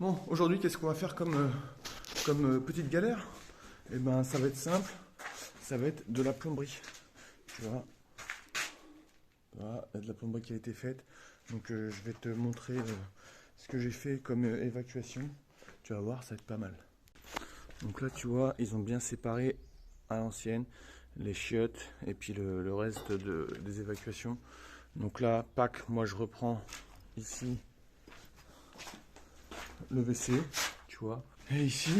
Bon, aujourd'hui, qu'est-ce qu'on va faire comme petite galère? Eh ben, ça va être simple. Ça va être de la plomberie. Tu vois, voilà, il y a de la plomberie qui a été faite. Donc, je vais te montrer ce que j'ai fait comme évacuation. Tu vas voir, ça va être pas mal. Donc là, tu vois, ils ont bien séparé à l'ancienne les chiottes et puis le reste des évacuations. Donc là, Pâques, moi je reprends ici le WC, tu vois. Et ici,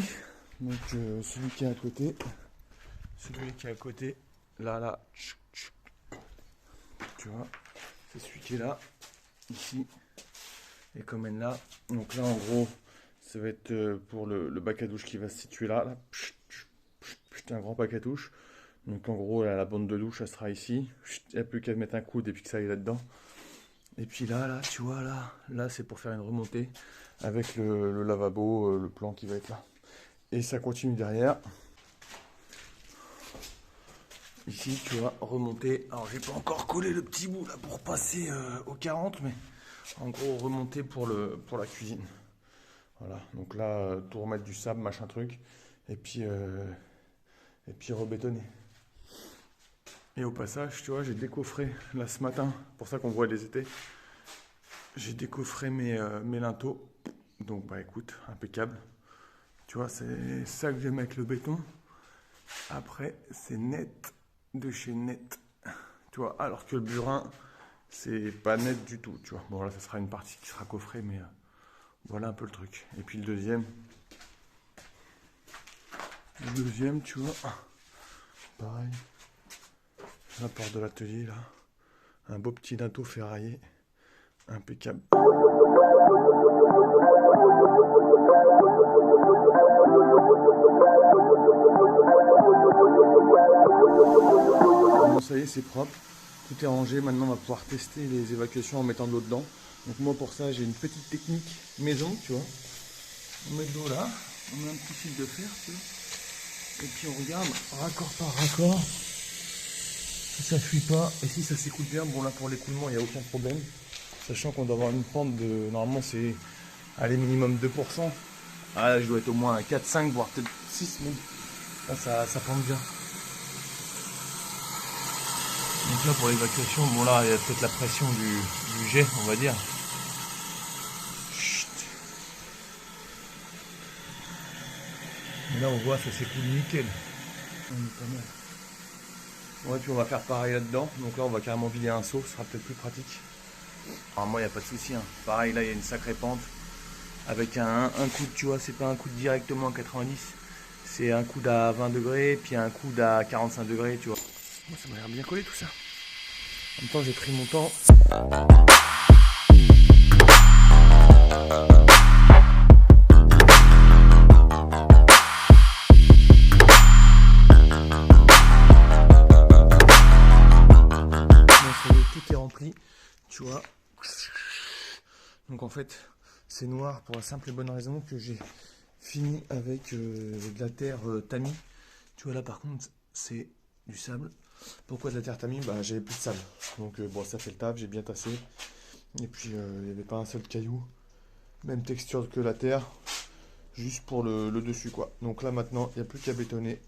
donc celui qui est à côté, là, tu vois, c'est celui qui est là, ici, et comme elle là. Donc là, en gros, ça va être pour le bac à douche qui va se situer là, un grand bac à douche. Donc en gros, la bande de douche, elle sera ici. Il n'y a plus qu'à mettre un coude et puis que ça aille là-dedans. Et puis là, tu vois, là c'est pour faire une remontée avec le lavabo, le plan qui va être là. Et ça continue derrière. Ici, tu vois, remonter. Alors, j'ai pas encore collé le petit bout là pour passer au 40, mais en gros, remonter pour la cuisine. Voilà, donc là, tout remettre du sable, machin truc. Et puis rebétonner. Et au passage, tu vois, j'ai décoffré là ce matin, pour ça qu'on voit les étés. J'ai décoffré mes linteaux. Donc bah écoute, impeccable. Tu vois, c'est ça que j'aime avec le béton. Après, c'est net de chez net. Tu vois, alors que le burin, c'est pas net du tout, tu vois. Bon là, ça sera une partie qui sera coffrée, mais voilà un peu le truc. Et puis le deuxième, tu vois, pareil. La porte de l'atelier, là. Un beau petit linteau ferraillé. Impeccable. Bon, ça y est, c'est propre. Tout est rangé. Maintenant, on va pouvoir tester les évacuations en mettant de l'eau dedans. Donc moi, pour ça, j'ai une petite technique maison, tu vois. On met de l'eau là. On met un petit fil de fer, tu vois. Et puis on regarde, raccord par raccord. Si ça fuit pas, et si ça s'écoule bien, bon là pour l'écoulement, il n'y a aucun problème. Sachant qu'on doit avoir une pente de, normalement c'est, allez, minimum 2%. Ah là, je dois être au moins à 4, 5, voire peut-être 6, mais là ça pente bien. Donc là pour l'évacuation, bon là il y a peut-être la pression du jet, on va dire. Chut. Et là on voit, ça s'écoule nickel. On est pas mal. Ouais, puis on va faire pareil là-dedans. Donc là on va carrément vider un seau, ce sera peut-être plus pratique. Alors moi il n'y a pas de souci, hein. Pareil là il y a une sacrée pente. Avec un coude, tu vois, c'est pas un coude directement à 90. C'est un coude à 20 degrés, puis un coude à 45 degrés, tu vois. Moi ça m'a l'air bien collé tout ça. En même temps j'ai pris mon temps. Tout est rempli, tu vois. Donc en fait, c'est noir pour la simple et bonne raison que j'ai fini avec de la terre tamis. Tu vois là par contre, c'est du sable. Pourquoi de la terre tamis? Bah j'avais plus de sable. Donc bon, ça fait le taf, j'ai bien tassé. Et puis il n'y avait pas un seul caillou. Même texture que la terre. Juste pour le dessus quoi. Donc là maintenant, il n'y a plus qu'à bétonner.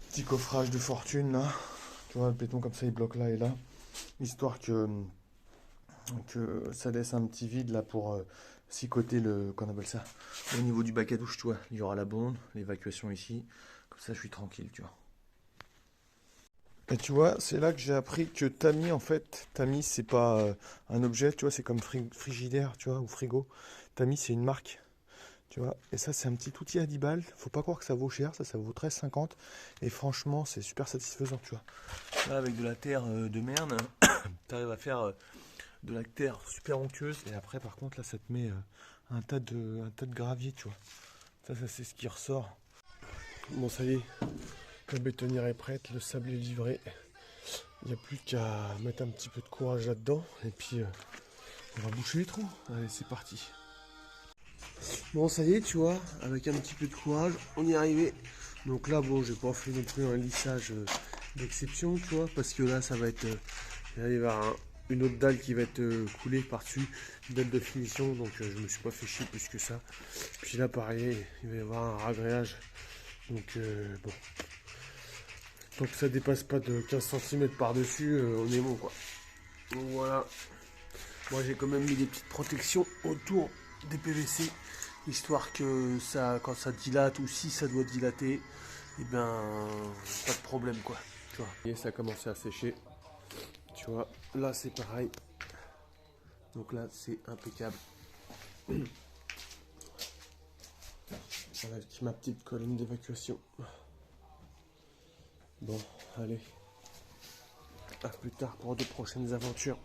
Petit coffrage de fortune là. Tu vois, le béton comme ça, il bloque là et là. Histoire que ça laisse un petit vide là pour sicoter qu'on appelle ça, au niveau du bac à douche, tu vois. Il y aura la bonde, l'évacuation ici. Comme ça, je suis tranquille, tu vois. Et tu vois, c'est là que j'ai appris que tamis, en fait, tamis, c'est pas un objet, tu vois, c'est comme frigidaire, tu vois, ou frigo. Tamis, c'est une marque. Tu vois, et ça c'est un petit outil à 10 balles. Faut pas croire que ça vaut cher, ça vaut 13,50. Et franchement, c'est super satisfaisant, tu vois. Là, avec de la terre de merde, tu arrives à faire de la terre super onctueuse. Et après, par contre, là, ça te met un tas de gravier, tu vois. Ça c'est ce qui ressort. Bon, ça y est, la bétonnière est prête, le sable est livré. Il n'y a plus qu'à mettre un petit peu de courage là-dedans. Et puis, on va boucher les trous. Allez, c'est parti. Bon, ça y est, tu vois, avec un petit peu de courage, on y est arrivé. Donc là, bon, j'ai pas fait non plus un lissage d'exception, tu vois, parce que là, ça va être, il va y avoir une autre dalle qui va être coulée par-dessus, une dalle de finition, donc je me suis pas fait chier plus que ça. Puis là pareil, il va y avoir un ragréage, donc bon, tant que ça dépasse pas de 15 cm par-dessus, on est bon quoi. Donc voilà, moi j'ai quand même mis des petites protections autour des PVC, histoire que ça, quand ça dilate ou si ça doit dilater, et ben pas de problème quoi. Tu vois. Et ça a commencé à sécher. Tu vois, là c'est pareil. Donc là c'est impeccable. Voilà avec ma petite colonne d'évacuation. Bon, allez. À plus tard pour de prochaines aventures.